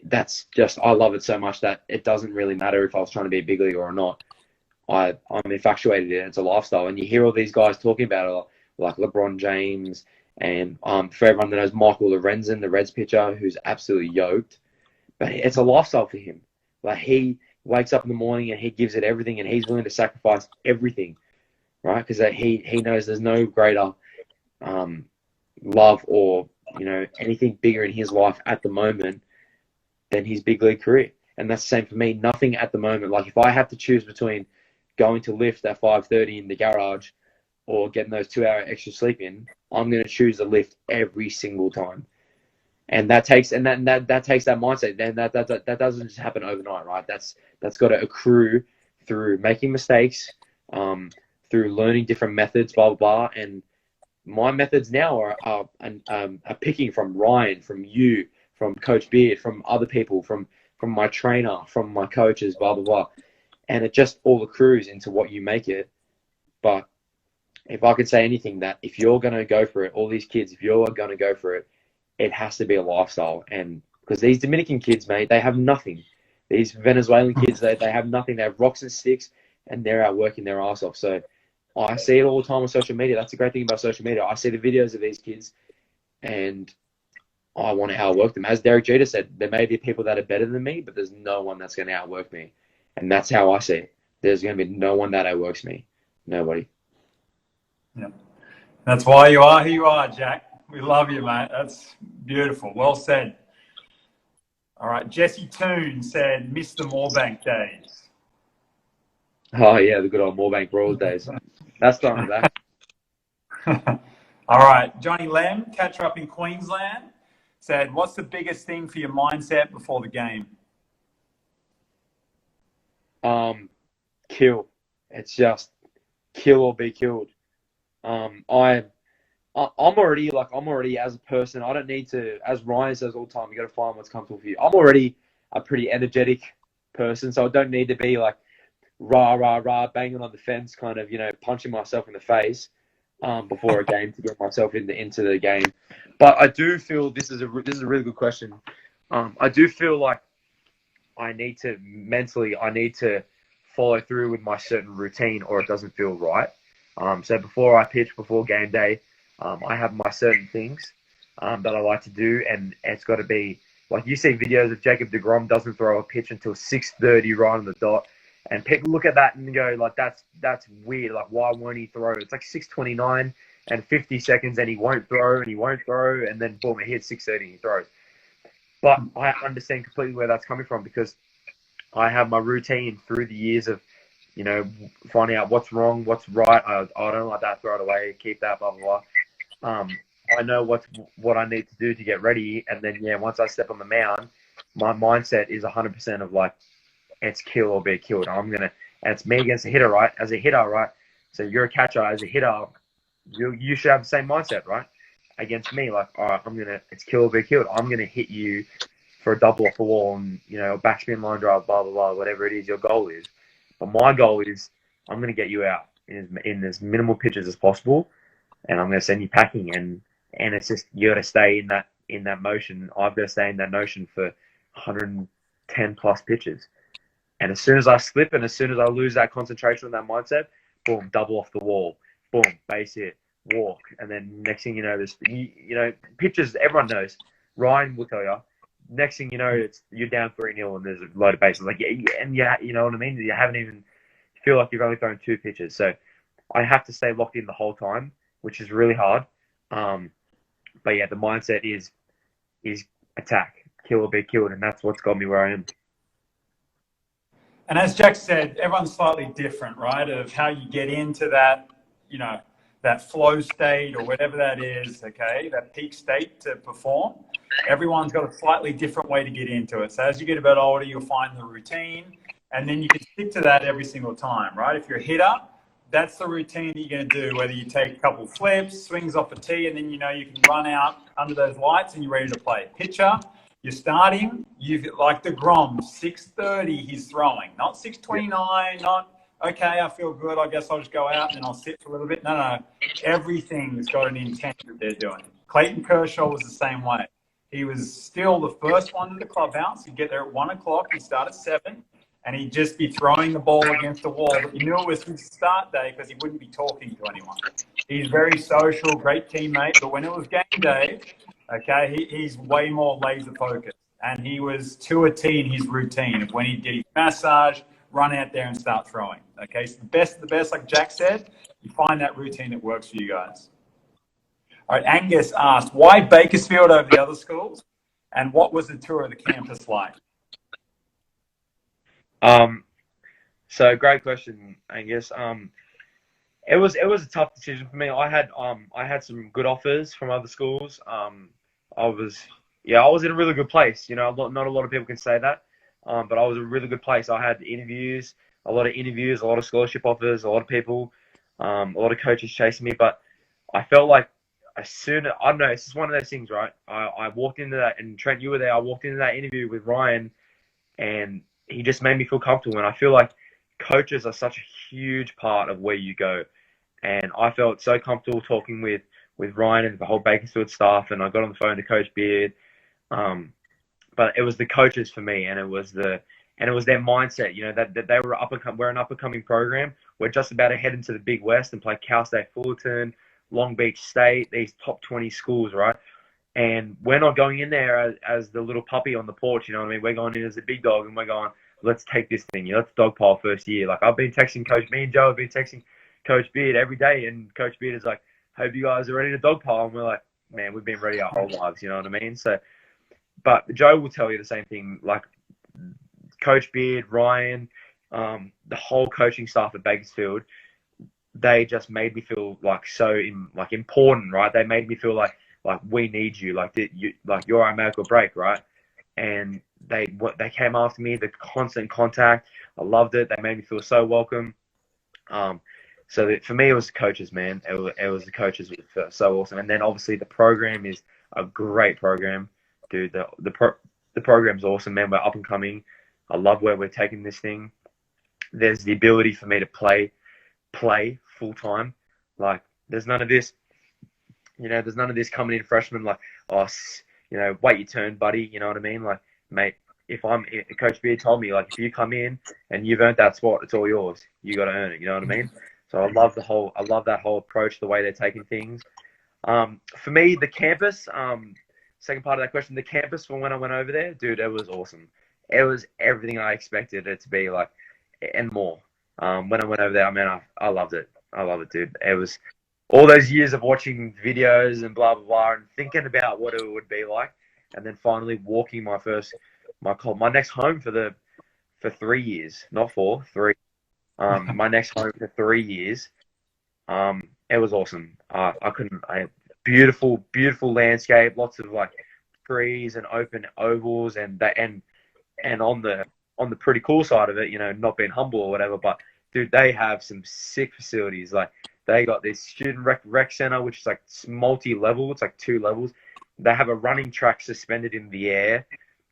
that's just, I love it so much that it doesn't really matter if I was trying to be a big leaguer or not. I'm infatuated in it. It's a lifestyle. And you hear all these guys talking about it, like LeBron James, and for everyone that knows Michael Lorenzen, the Reds pitcher, who's absolutely yoked. But it's a lifestyle for him. Like, he wakes up in the morning and he gives it everything, and he's willing to sacrifice everything, right? Because he knows there's no greater love or anything bigger in his life at the moment than his big league career. And that's the same for me. Nothing at the moment. Like, if I have to choose between going to lift at 5:30 in the garage or getting those 2-hour extra sleep in, I'm going to choose the lift every single time. And that takes that mindset. Then that doesn't just happen overnight, right? That's got to accrue through making mistakes, through learning different methods, blah blah blah. And my methods now are picking from Ryan, from you, from Coach Beard, from other people, from my trainer, from my coaches, blah blah blah. And it just all accrues into what you make it. But if I could say anything, that if you're going to go for it, all these kids, if you're going to go for it, it has to be a lifestyle. And because these Dominican kids, mate, they have nothing. These Venezuelan kids, they have nothing. They have rocks and sticks, and they're out working their ass off. So I see it all the time on social media. That's the great thing about social media. I see the videos of these kids, and I want to outwork them. As Derek Jeter said, there may be people that are better than me, but there's no one that's going to outwork me. And that's how I see it. There's going to be no one that outworks me. Nobody. Yeah. That's why you are who you are, Jack. We love you, mate. That's beautiful. Well said. All right. Jesse Toon said, miss the Moorbank days. Oh, yeah, the good old Moorbank Brawls days. That's throwing back. All right. Johnny Lem, catcher up in Queensland, said, what's the biggest thing for your mindset before the game? Kill. It's just kill or be killed. I'm already as a person. I don't need to, as Ryan says all the time, you got to find what's comfortable for you. I'm already a pretty energetic person, so I don't need to be like rah rah rah banging on the fence, kind of punching myself in the face before a game to get myself into the game. But I do feel this is a really good question. I do feel like I need to follow through with my certain routine, or it doesn't feel right. So before I pitch, before game day, I have my certain things that I like to do, and it's got to be like, you see videos of Jacob deGrom doesn't throw a pitch until 6:30 right on the dot, and people look at that and go like, that's weird. Like, why won't he throw? It's like 6:29 and 50 seconds, and he won't throw, and then boom, it hits 6:30 and he throws. But I understand completely where that's coming from, because I have my routine through the years of finding out what's wrong, what's right. I don't like that, throw it away, keep that, blah, blah, blah. I know what I need to do to get ready. And then, once I step on the mound, my mindset is 100% of like, it's kill or be killed. And it's me against a hitter, right? As a hitter, right? So you're a catcher. As a hitter, you should have the same mindset, right? Against me, like, all right, it's kill or be killed. I'm going to hit you for a double off the wall and, a backspin line drive, blah, blah, blah, whatever it is your goal is. But my goal is I'm going to get you out in as minimal pitches as possible, and I'm going to send you packing. And it's just, you got to stay in that motion. I've got to stay in that notion for 110 plus pitches. And as soon as I slip and as soon as I lose that concentration on that mindset, boom, double off the wall, boom, base hit, walk, and then next thing you know, pitches. Everyone knows. Ryan will tell you. Next thing you know, you're down 3-0 and there's a load of bases. Like, you know what I mean? You haven't even feel like you've only thrown 2 pitches. So I have to stay locked in the whole time. which is really hard. But yeah, the mindset is attack, kill or be killed, and that's what's got me where I am. And as Jack said, everyone's slightly different, right? Of how you get into that, that flow state or whatever that is, okay, that peak state to perform. Everyone's got a slightly different way to get into it. So as you get a bit older, you'll find the routine, and then you can stick to that every single time, right? If you're a hitter, that's the routine that you're going to do, whether you take a couple flips, swings off a tee, and then you can run out under those lights and you're ready to play. Pitcher, you're starting, like the Grom, 6:30 he's throwing, not 6:29, not, okay, I feel good, I guess I'll just go out and then I'll sit for a little bit. No. Everything's got an intent that they're doing. Clayton Kershaw was the same way. He was still the first one to the clubhouse. He'd get there at 1 o'clock, he'd start at 7, and he'd just be throwing the ball against the wall. But you knew it was his start day because he wouldn't be talking to anyone. He's very social, great teammate, but when it was game day, okay, he's way more laser focused. And he was to a T in his routine of when he'd get his massage, run out there and start throwing. Okay, so the best of the best, like Jack said, you find that routine that works for you guys. All right, Angus asked, why Bakersfield over the other schools? And what was the tour of the campus like? So great question, Angus. It was a tough decision for me. I had some good offers from other schools. I was in a really good place. Not a lot of people can say that, but I was in a really good place. I had a lot of scholarship offers, a lot of people, a lot of coaches chasing me. But I felt like I don't know, it's just one of those things, right? I walked into that, and Trent, you were there. I walked into that interview with Ryan, and he just made me feel comfortable. And I feel like coaches are such a huge part of where you go. And I felt so comfortable talking with Ryan and the whole Bakersfield staff, and I got on the phone to Coach Beard. But it was the coaches for me, and it was their mindset, that they were we're an up-and-coming program. We're just about to head into the Big West and play Cal State Fullerton, Long Beach State, these top 20 schools, right? And we're not going in there as the little puppy on the porch, you know what I mean? We're going in as a big dog, and we're going, let's take this thing. Let's dogpile first year. Like, I've been texting me and Joe have been texting Coach Beard every day, and Coach Beard is like, hope you guys are ready to dogpile. And we're like, man, we've been ready our whole lives, you know what I mean? So, but Joe will tell you the same thing. Like, Coach Beard, Ryan, the whole coaching staff at Bakersfield, they just made me feel like important, right? They made me feel like we need you, you're our make or break, right? And they came after me, the constant contact. I loved it. They made me feel so welcome. So for me, it was the coaches, man. It was the coaches, which were so awesome. And then obviously the program is a great program, dude. The program's awesome, man. We're up and coming. I love where we're taking this thing. There's the ability for me to play full time. Like, there's none of this, there's none of this coming in freshman like, oh, wait your turn, buddy. You know what I mean? Like, mate, if Coach Beard told me, like, if you come in and you've earned that spot, it's all yours. You got to earn it. You know what I mean? So I love that whole approach, the way they're taking things. For me, the campus, second part of that question, the campus from when I went over there, dude, it was awesome. It was everything I expected it to be, like, and more. When I went over there, man, I loved it. I love it, dude. It was all those years of watching videos and blah, blah, blah, and thinking about what it would be like. And then finally walking my next home for 3 years, not 4, 3. My next home for 3 years. It was awesome. Beautiful landscape, lots of like trees and open ovals, and on the pretty cool side of it, not being humble or whatever, but dude, they have some sick facilities. Like, they got this student rec center, which is like multi-level. It's like 2 levels. They have a running track suspended in the air,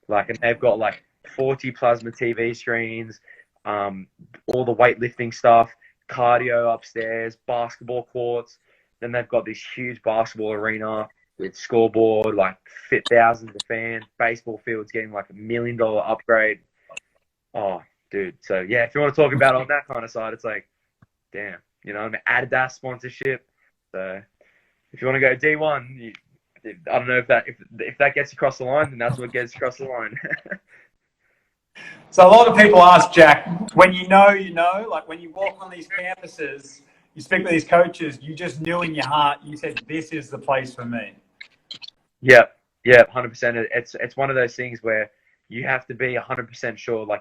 and they've got like 40 plasma TV screens, all the weightlifting stuff, cardio upstairs, basketball courts. Then they've got this huge basketball arena with scoreboard, like fit thousands of fans, baseball fields getting like $1 million upgrade. Oh, dude. So yeah, if you want to talk about on that kind of side, it's like, damn, Adidas sponsorship. So if you want to go D1, I don't know if that gets across the line, then that's what gets across the line. So a lot of people ask, Jack, when like when you walk on these campuses, you speak to these coaches, you just knew in your heart, you said, this is the place for me. Yeah, yeah, 100%. It's one of those things where you have to be 100% sure. Like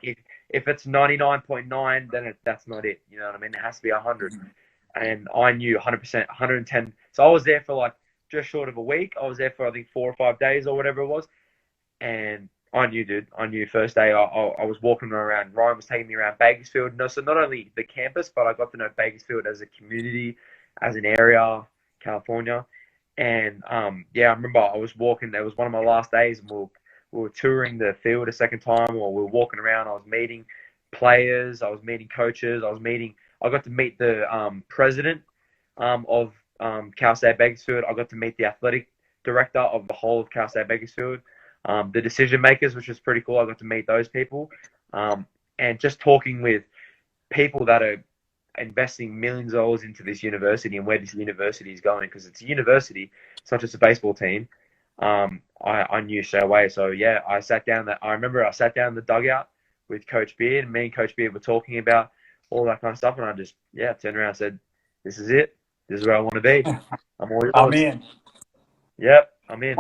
if it's 99.9, then that's not it. You know what I mean? It has to be 100. And I knew 100%, 110. So I was there for like just short of a week. I was there for I think 4 or 5 days or whatever it was. And I knew, dude. I knew first day I was walking around. Ryan was taking me around Bakersfield. No, so not only the campus, but I got to know Bakersfield as a community, as an area, California. And yeah, I remember I was walking. It was one of my last days, and we were touring the field a second time, or we were walking around. I was meeting players. I was meeting coaches. I got to meet the president of Cal State Bakersfield. I got to meet the athletic director of the whole of Cal State Bakersfield. The decision makers, which was pretty cool. I got to meet those people, and just talking with people that are investing millions of dollars into this university and where this university is going, because it's a university, it's not just a baseball team. I knew straight away. So yeah, I remember I sat down in the dugout with Coach Beard, and me and Coach Beard were talking about all that kind of stuff, and I just turned around and said, "This is it. This is where I want to be. I'm all yours." I'm in. Yep, I'm in.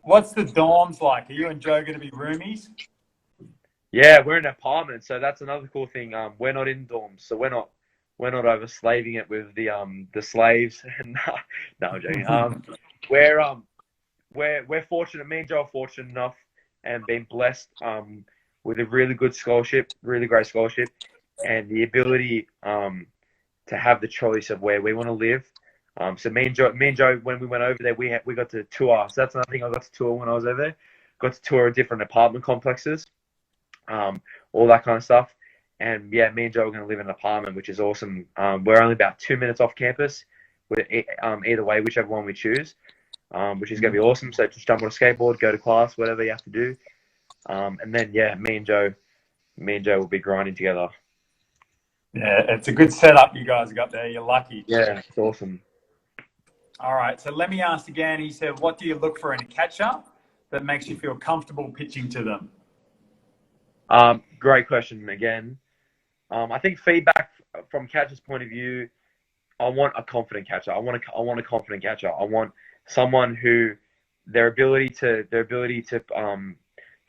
What's the dorms like? Are you and Joe going to be roomies? Yeah, we're in an apartment, so that's another cool thing. We're not in dorms, so we're not over slaving it with the slaves. No, I'm joking. We're fortunate. Me and Joe are fortunate enough and been blessed with a really good scholarship, really great scholarship, and the ability to have the choice of where we want to live. So me and Joe, when we went over there, we got to tour. So that's another thing I got to tour when I was over there. Got to tour different apartment complexes, all that kind of stuff. And yeah, me and Joe are going to live in an apartment, which is awesome. We're only about 2 minutes off campus, either way, whichever one we choose, which is going to be awesome. So just jump on a skateboard, go to class, whatever you have to do. And then yeah, me and Joe will be grinding together. Yeah, it's a good setup you guys got there. You're lucky. Yeah, it's awesome. All right, so let me ask again. He said, what do you look for in a catcher that makes you feel comfortable pitching to them? Great question again. I think feedback from catcher's point of view, I want a confident catcher. I want a confident catcher. I want someone who their ability to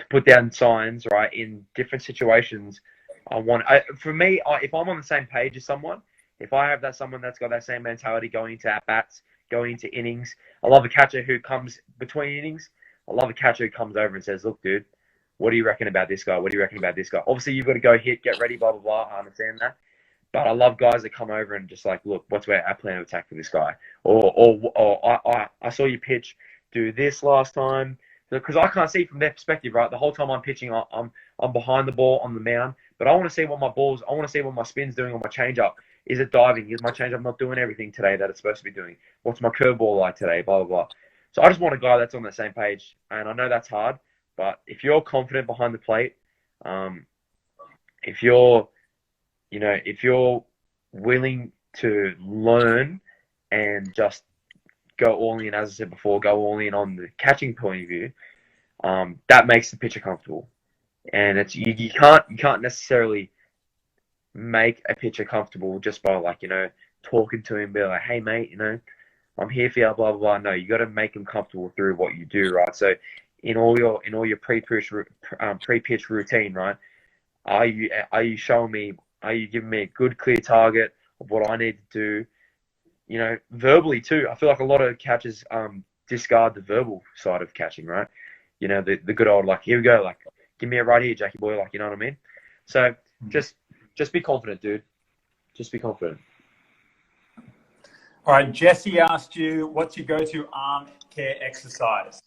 put down signs right in different situations. For me, if I'm on the same page as someone, if I have someone that's got that same mentality going into at bats, going into innings, I love a catcher who comes between innings. I love a catcher who comes over and says, "Look, dude, what do you reckon about this guy? What do you reckon about this guy?" Obviously, you've got to go hit, get ready, blah blah blah. I understand that, but I love guys that come over and just like, "Look, what's our plan of attack for this guy?" Or I saw you pitch, do this last time, because I can't see from their perspective, right? The whole time I'm pitching, I'm behind the ball on the mound, but I want to see what I want to see what my spin's doing on my changeup. Is it diving? Is my changeup not doing everything today that it's supposed to be doing? What's my curveball like today? Blah, blah, blah. So I just want a guy that's on the same page. And I know that's hard, but if you're confident behind the plate, if you're willing to learn and just go all in, as I said before, go all in on the catching point of view, that makes the pitcher comfortable. And it's you can't necessarily make a pitcher comfortable just by talking to him, be like, "Hey mate, I'm here for you, blah blah blah." No, you got to make him comfortable through what you do, right? So in all your pre-pitch routine, right? Are you showing me? Are you giving me a good clear target of what I need to do? Verbally too. I feel like a lot of catchers discard the verbal side of catching, right? The good old here we go, give me it right here, Jackie boy, you know what I mean? So just be confident, dude. Just be confident. All right, Jesse asked you, what's your go-to arm care exercise?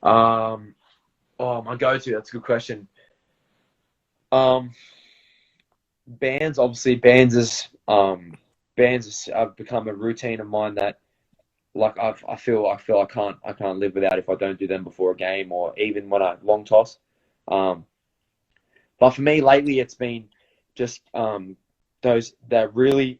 My go-to, that's a good question. Bands, obviously, bands has become a routine of mine that I feel I can't live without if I don't do them before a game or even when I long toss. But for me lately, it's been just those that really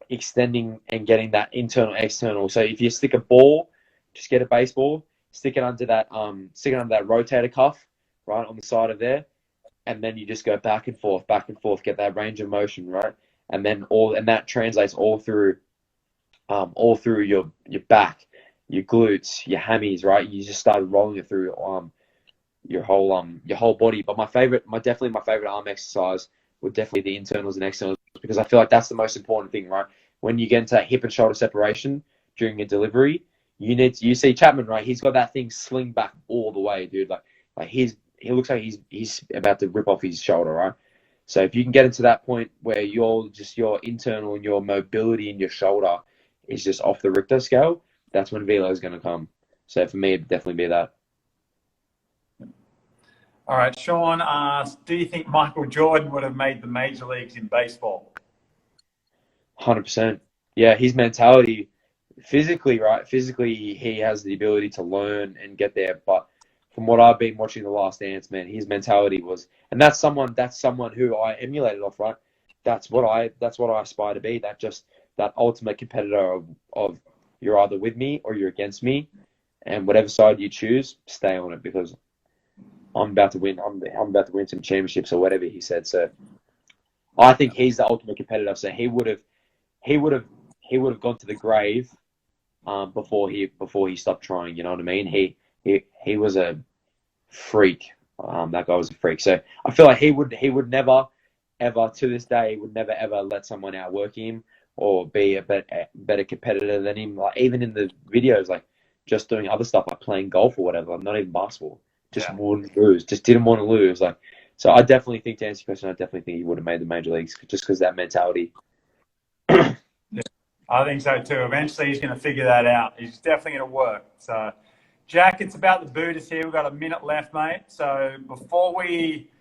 extending and getting that internal external. So if you stick a ball, just get a baseball, stick it under that rotator cuff right on the side of there, and then you just go back and forth, get that range of motion, right? and then that translates all through your back, your glutes, your hammies, right? You just started rolling it through your whole body. But definitely my favorite arm exercise would definitely be the internals and externals, because I feel like that's the most important thing, right? When you get into that hip and shoulder separation during a delivery, you see Chapman, right? He's got that thing sling back all the way, dude. Like he looks like he's about to rip off his shoulder, right? So if you can get into that point where your internal and your mobility in your shoulder is just off the Richter scale, that's when velo is going to come. So for me, it'd definitely be that. All right, Sean asked, do you think Michael Jordan would have made the major leagues in baseball? 100%. Yeah, his mentality, physically, right? Physically, he has the ability to learn and get there. But from what I've been watching The Last Dance, man, his mentality was, and that's someone who I emulated off, right? That's what I aspire to be. That ultimate competitor of you're either with me or you're against me, and whatever side you choose, stay on it, because I'm about to win. I'm about to win some championships or whatever he said. So I think he's the ultimate competitor. So he would have gone to the grave before he stopped trying. You know what I mean? He was a freak. That guy was a freak. So I feel like he would never ever, to this day, would never ever let someone outwork him or be a better competitor than him. Like even in the videos, like just doing other stuff like playing golf or whatever, not even basketball. Just wouldn't lose. Just didn't want to lose. Like, so I definitely think, to answer your question, I definitely think he would have made the major leagues just because of that mentality. Yeah, I think so too. Eventually he's going to figure that out. He's definitely going to work. So, Jack, it's about the Buddhists here. We've got a minute left, mate. So before we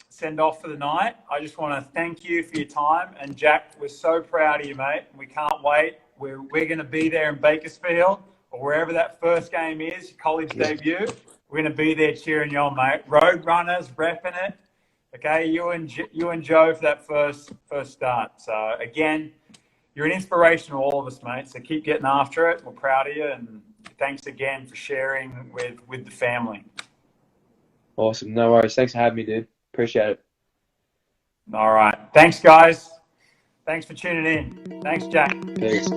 send off for the night, I just want to thank you for your time. And Jack, we're so proud of you, mate. We can't wait. We're going to be there in Bakersfield or wherever that first game is, college debut. We're going to be there cheering you on, mate. Road runners, repping it. Okay, you and Joe for that first start. So again, you're an inspiration to all of us, mate. So keep getting after it. We're proud of you, and thanks again for sharing with the family. Awesome. No worries. Thanks for having me, dude. Appreciate it. All right. Thanks, guys. Thanks for tuning in. Thanks, Jack. Peace.